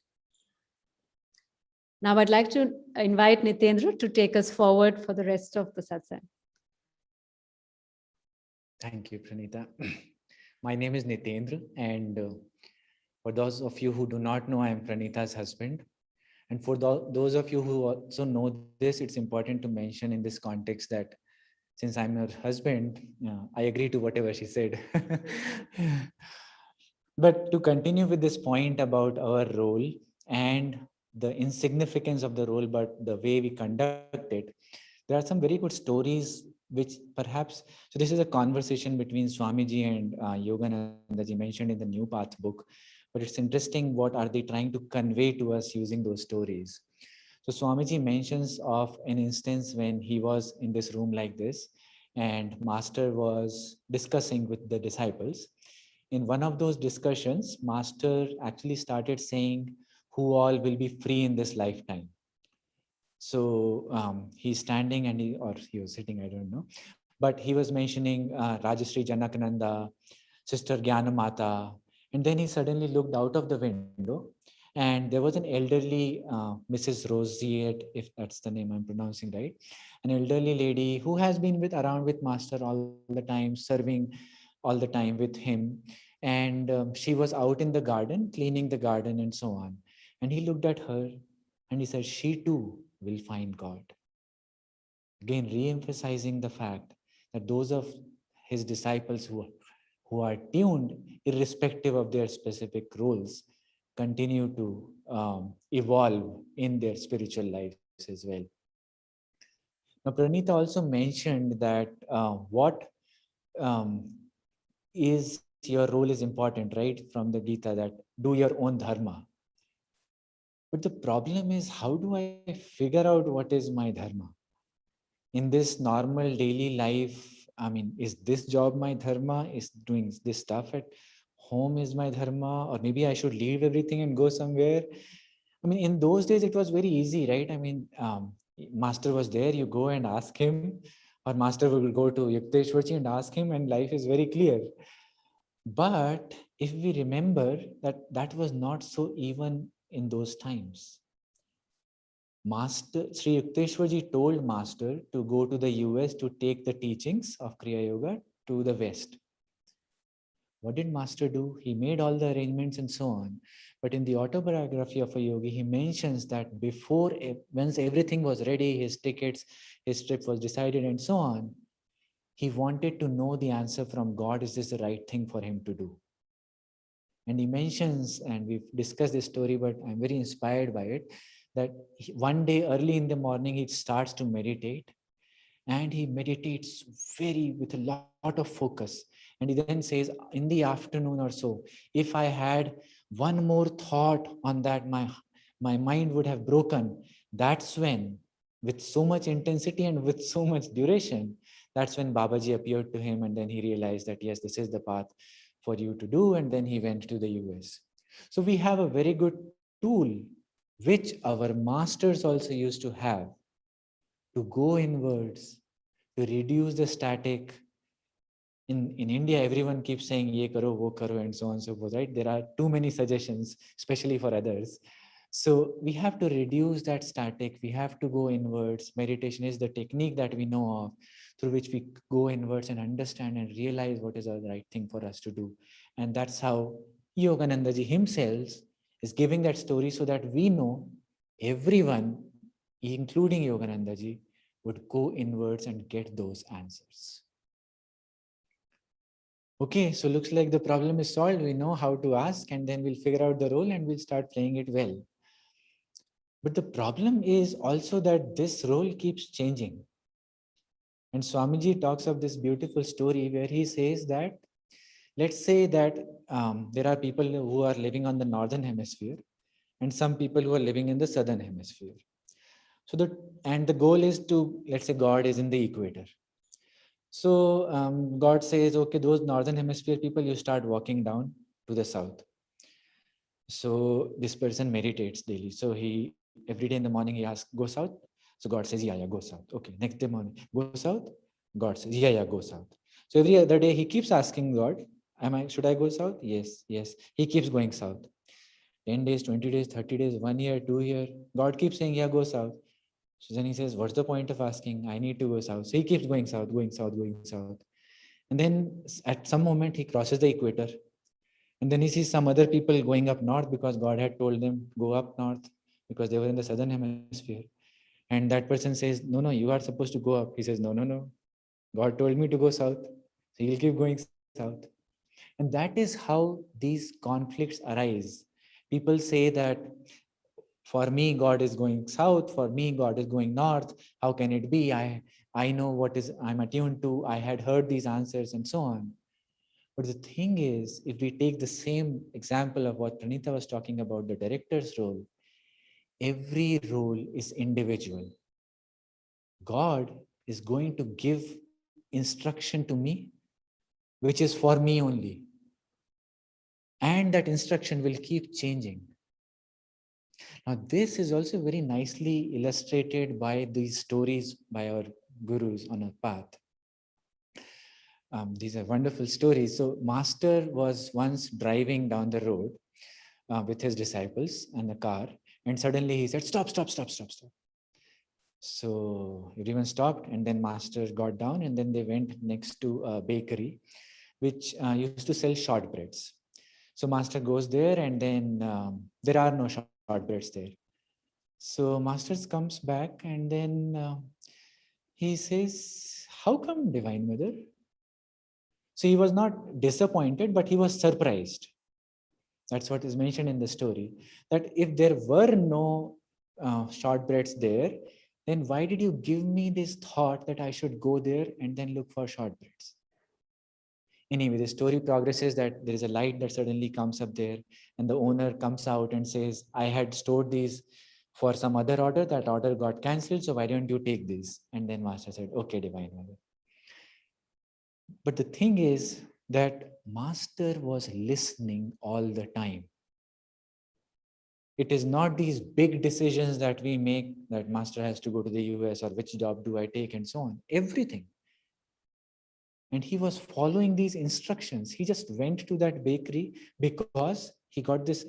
Now, I'd like to invite Nitendra to take us forward for the rest of the satsang. Thank you, Praneeta. My name is Nitendra, and for those of you who do not know, I am Praneeta's husband. And for those of you who also know this, it's important to mention in this context that since I'm her husband, I agree to whatever she said. But to continue with this point about our role and the insignificance of the role, but the way we conduct it, there are some very good stories which perhaps, so this is a conversation between Swamiji and Yoganandaji mentioned in the New Path book, but it's interesting what are they trying to convey to us using those stories. So Swamiji mentions of an instance when he was in this room like this and Master was discussing with the disciples. In one of those discussions, Master actually started saying who all will be free in this lifetime. So he's standing and or he was sitting, I don't know, but he was mentioning Rajashri Janakananda, Sister Gyanamata, and then he suddenly looked out of the window and there was an elderly Mrs. Rosiette, if that's the name I'm pronouncing right, an elderly lady who has been around with Master all the time, serving all the time with him. And she was out in the garden, cleaning the garden and so on. And he looked at her and he said, she too will find God. Again, re-emphasizing the fact that those of his disciples who are tuned, irrespective of their specific roles, continue to evolve in their spiritual lives as well. Now, Praneeta also mentioned that what is your role is important, right? From the Gita, that do your own dharma. But the problem is, how do I figure out what is my dharma? In this normal daily life, I mean, is this job my dharma? Is doing this stuff at home is my dharma? Or maybe I should leave everything and go somewhere? I mean, in those days, it was very easy, right? I mean, Master was there, you go and ask him, or Master will go to Yukteswarji and ask him, and life is very clear. But if we remember that that was not so even in those times. Master Sri Yukteswarji told Master to go to the US to take the teachings of Kriya Yoga to the West. What did Master do? He made all the arrangements and so on. But in the autobiography of a yogi, he mentions that before, once everything was ready, his tickets, his trip was decided and so on, he wanted to know the answer from God, is this the right thing for him to do? And he mentions, and we've discussed this story, but I'm very inspired by it, that one day early in the morning, he starts to meditate and he meditates with a lot of focus. And he then says, in the afternoon or so, if I had one more thought on that, my mind would have broken. That's when, with so much intensity and with so much duration, that's when Babaji appeared to him. And then he realized that, yes, this is the path for you to do. And then he went to the US. So we have a very good tool, which our masters also used to have, to go inwards, to reduce the static. In India, everyone keeps saying, ye karo, wo karo, and so on and so forth, right? There are too many suggestions, especially for others. So we have to reduce that static. We have to go inwards. Meditation is the technique that we know of, through which we go inwards and understand and realize what is the right thing for us to do. And that's how Yoganandaji himself is giving that story, so that we know everyone, including Yogananda ji, would go inwards and get those answers. Okay, so looks like the problem is solved. We know how to ask, and then we'll figure out the role and we'll start playing it well. But the problem is also that this role keeps changing. And Swamiji talks of this beautiful story where he says that, let's say that there are people who are living on the northern hemisphere and some people who are living in the southern hemisphere. So the goal is to, let's say God is in the equator. So God says, okay, those northern hemisphere people, you start walking down to the south. So this person meditates daily. So he, every day in the morning, he asks, go south. So God says, yeah, go south. Okay, next day morning, go south. God says, yeah, go south. So every other day he keeps asking God, should I go south? Yes, yes. He keeps going south. 10 days, 20 days, 30 days, 1 year, 2 years. God keeps saying, yeah, go south. So then he says, what's the point of asking? I need to go south. So he keeps going south, going south, going south. And then at some moment he crosses the equator. And then he sees some other people going up north because God had told them, go up north because they were in the southern hemisphere. And that person says, no, you are supposed to go up. He says, no. God told me to go south. So he'll keep going south. And that is how these conflicts arise. People say that for me, God is going south. For me, God is going north. How can it be? I know what is I'm attuned to. I had heard these answers and so on. But the thing is, if we take the same example of what Praneeta was talking about, the director's role, every role is individual. God is going to give instruction to me, which is for me only. And that instruction will keep changing. Now, this is also very nicely illustrated by these stories by our gurus on our path. These are wonderful stories. So, Master was once driving down the road with his disciples in a car, and suddenly he said, stop. So everyone stopped, and then Master got down, and then they went next to a bakery which used to sell shortbreads. So Master goes there, and then there are no shortbreads there. So Master comes back, and then he says, how come, Divine Mother? So he was not disappointed, but he was surprised. That's what is mentioned in the story, that if there were no shortbreads there, then why did you give me this thought that I should go there and then look for shortbreads? Anyway, the story progresses that there is a light that suddenly comes up there, and the owner comes out and says, I had stored these for some other order. That order got cancelled, so why don't you take these? And then Master said, okay, Divine Mother. But the thing is that Master was listening all the time. It is not these big decisions that we make, that Master has to go to the US or which job do I take and so on. Everything. And he was following these instructions. He just went to that bakery because he got this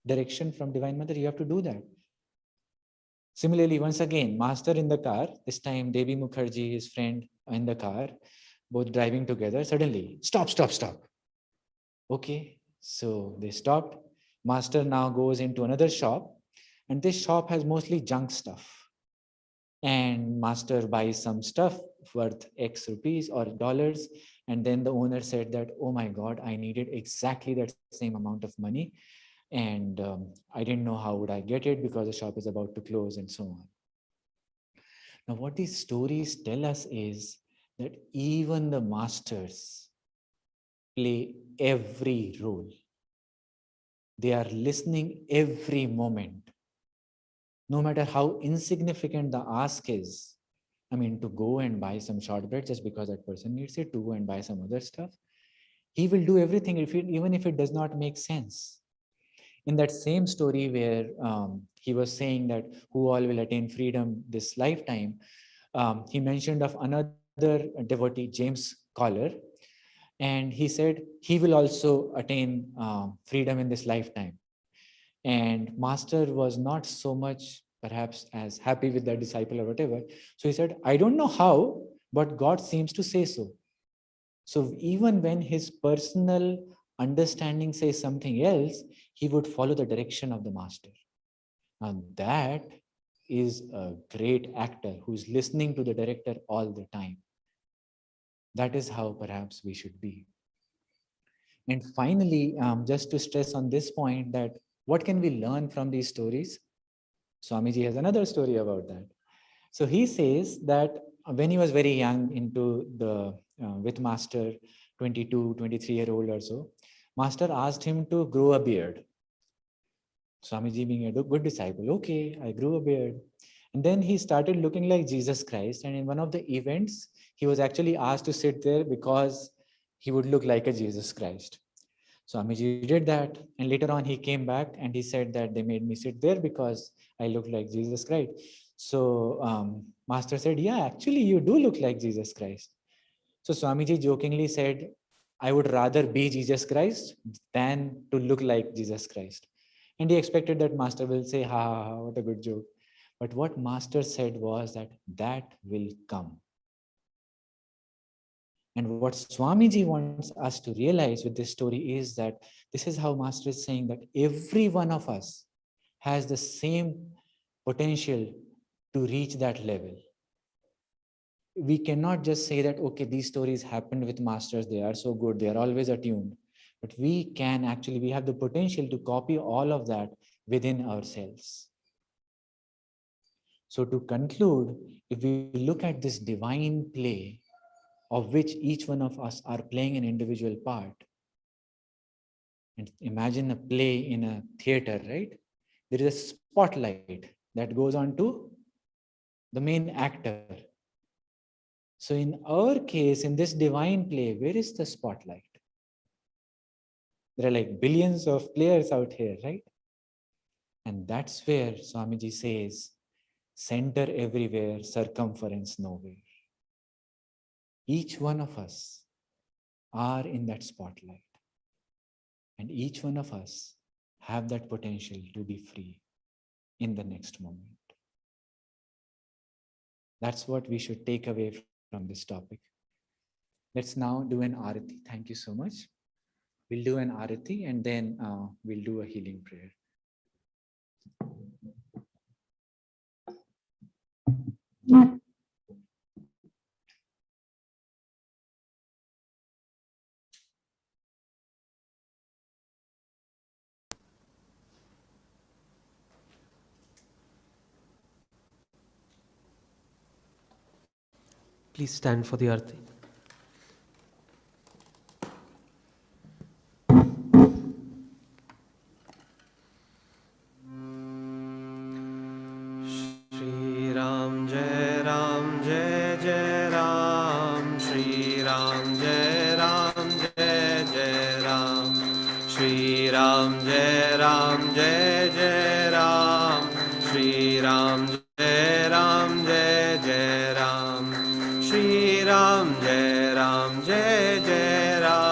direction from Divine Mother. You have to do that. Similarly, once again, Master in the car, this time Devi Mukherjee, his friend, in the car, both driving together. Suddenly, stop. Okay, so they stopped. Master now goes into another shop, and this shop has mostly junk stuff. And Master buys some stuff worth X rupees or dollars. And then the owner said that, oh my God, I needed exactly that same amount of money. And I didn't know how would I get it because the shop is about to close and so on. Now, what these stories tell us is that even the masters play every role. They are listening every moment. No matter how insignificant the ask is, I mean, to go and buy some shortbread just because that person needs it, to go and buy some other stuff, he will do everything even if it does not make sense. In that same story where he was saying that who all will attain freedom this lifetime, he mentioned of another devotee, James Collar, and he said he will also attain freedom in this lifetime. And Master was not so much perhaps as happy with that disciple or whatever. So he said, I don't know how, but God seems to say so. So even when his personal understanding says something else, he would follow the direction of the Master. And that is a great actor who's listening to the director all the time. That is how perhaps we should be. And finally, just to stress on this point, that what can we learn from these stories? Swamiji has another story about that. So he says that when he was very young into the with master, 22, 23-year-old or so, master asked him to grow a beard. Swamiji, being a good disciple, okay, I grew a beard. And then he started looking like Jesus Christ. And in one of the events, he was actually asked to sit there because he would look like a Jesus Christ. Swamiji did that. And later on, he came back and he said that they made me sit there because I look like Jesus Christ. So master said, yeah, actually, you do look like Jesus Christ. So Swamiji jokingly said, I would rather be Jesus Christ than to look like Jesus Christ. And he expected that master will say, ha, ha, ha, what a good joke. But what master said was that will come. And what Swamiji wants us to realize with this story is that this is how master is saying that every one of us has the same potential to reach that level. We cannot just say that, okay, these stories happened with masters, they are so good, they are always attuned. But we have the potential to copy all of that within ourselves. So to conclude, if we look at this divine play of which each one of us are playing an individual part, and imagine a play in a theater, right? There is a spotlight that goes on to the main actor. So in our case, in this divine play, where is the spotlight? There are like billions of players out here, right? And that's where Swamiji says, center everywhere, circumference nowhere. Each one of us are in that spotlight. And each one of us have that potential to be free in the next moment. That's what we should take away from this topic. Let's now do an arati. Thank you so much. We'll do an arati and then we'll do a healing prayer. Please stand for the arati. Shri Ram Jai Ram Jai Jai Ram, Shri Ram Jai Ram Jai Jai Ram, Shri Ram Jai Ram Jai Jai Ram, Shri Ram Jai Ram Jai Jai Ram, Shri Ram Jai Ram Jai Jai Ram,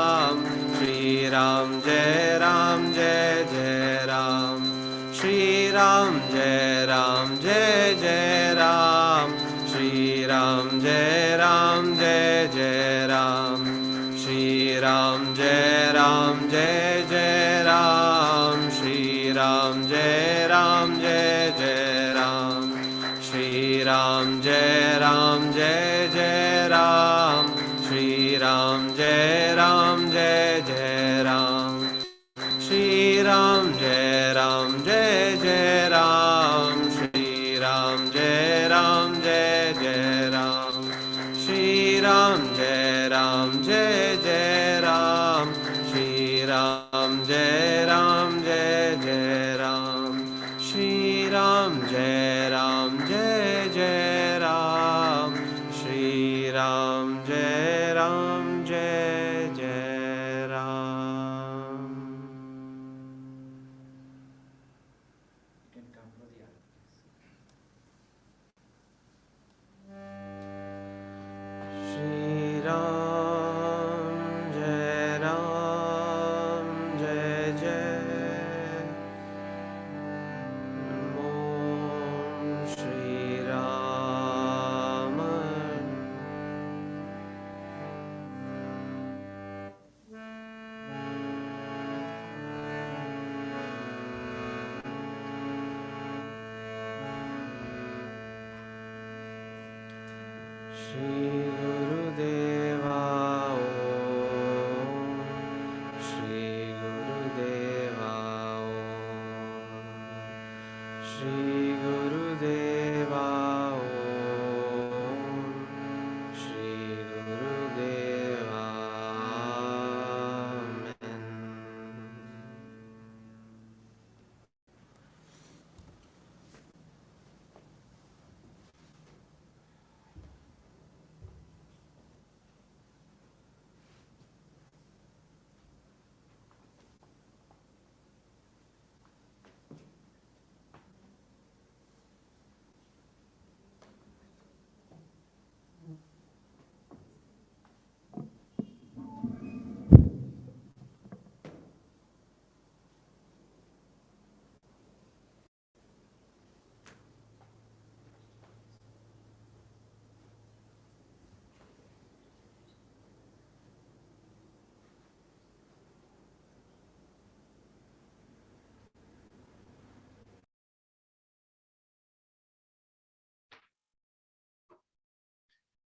Shri Ram Jai Ram Jai Jai Ram, Shri Ram Jai Ram Jai Jai Ram, Shri Ram Jai Ram Jai Jai Ram, Shri Ram Jai Ram Jai Jai Ram, Shri Ram Jai Ram Jai Jai Ram, Shri Ram Jai Ram Jai Jai Ram, Shri Ram Jai Ram Jai Jai Ram, Shri Ram Jai Ram Jai Jai Ram, Shri Ram Jai Ram Jai Jai Ram, Shri Ram Jai Ram Jai Jai Ram, Shri Ram Jai Ram Jai Jai Ram, Shri Ram Jai Ram Jai Jai Ram, Shri Gurudeva Om. Shri Gurudeva Om. Shri Gurudeva Om. Shri Gurudeva. Amen.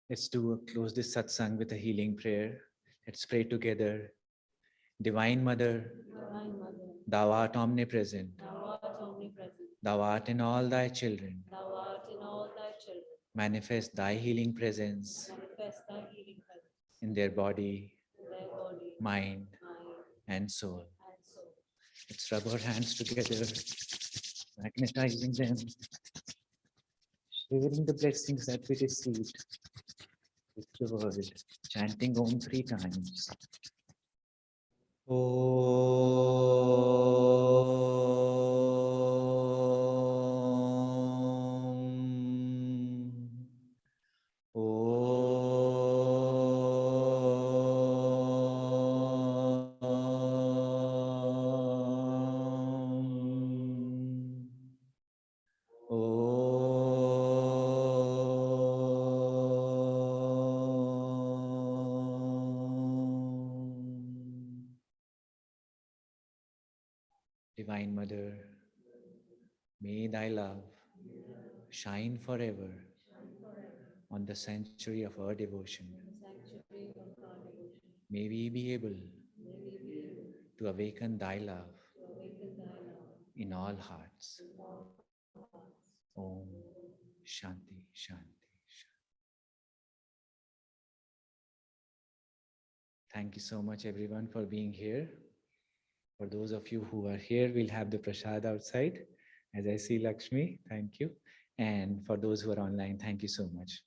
Let's close this satsang with a healing prayer. Let's pray together. Divine Mother, Divine Mother, thou art omnipresent. thou art omnipresent. Thou art in all thy children. Thou art in all thy children. Manifest thy healing presence Manifest thy healing presence in their body, in their body, mind, mind, and soul. and soul. Let's rub our hands together, magnetizing them, sharing the blessings that we received with the world, chanting Om 3 times. Divine Mother, may thy love shine forever on the sanctuary of our devotion. Sanctuary of our devotion. May we be able May we be able to awaken thy love to awaken thy love in all hearts. in all hearts. Om Shanti Shanti Shanti. Thank you so much, everyone, for being here. For those of you who are here, we'll have the prasad outside. As I see Lakshmi, thank you. And for those who are online, thank you so much.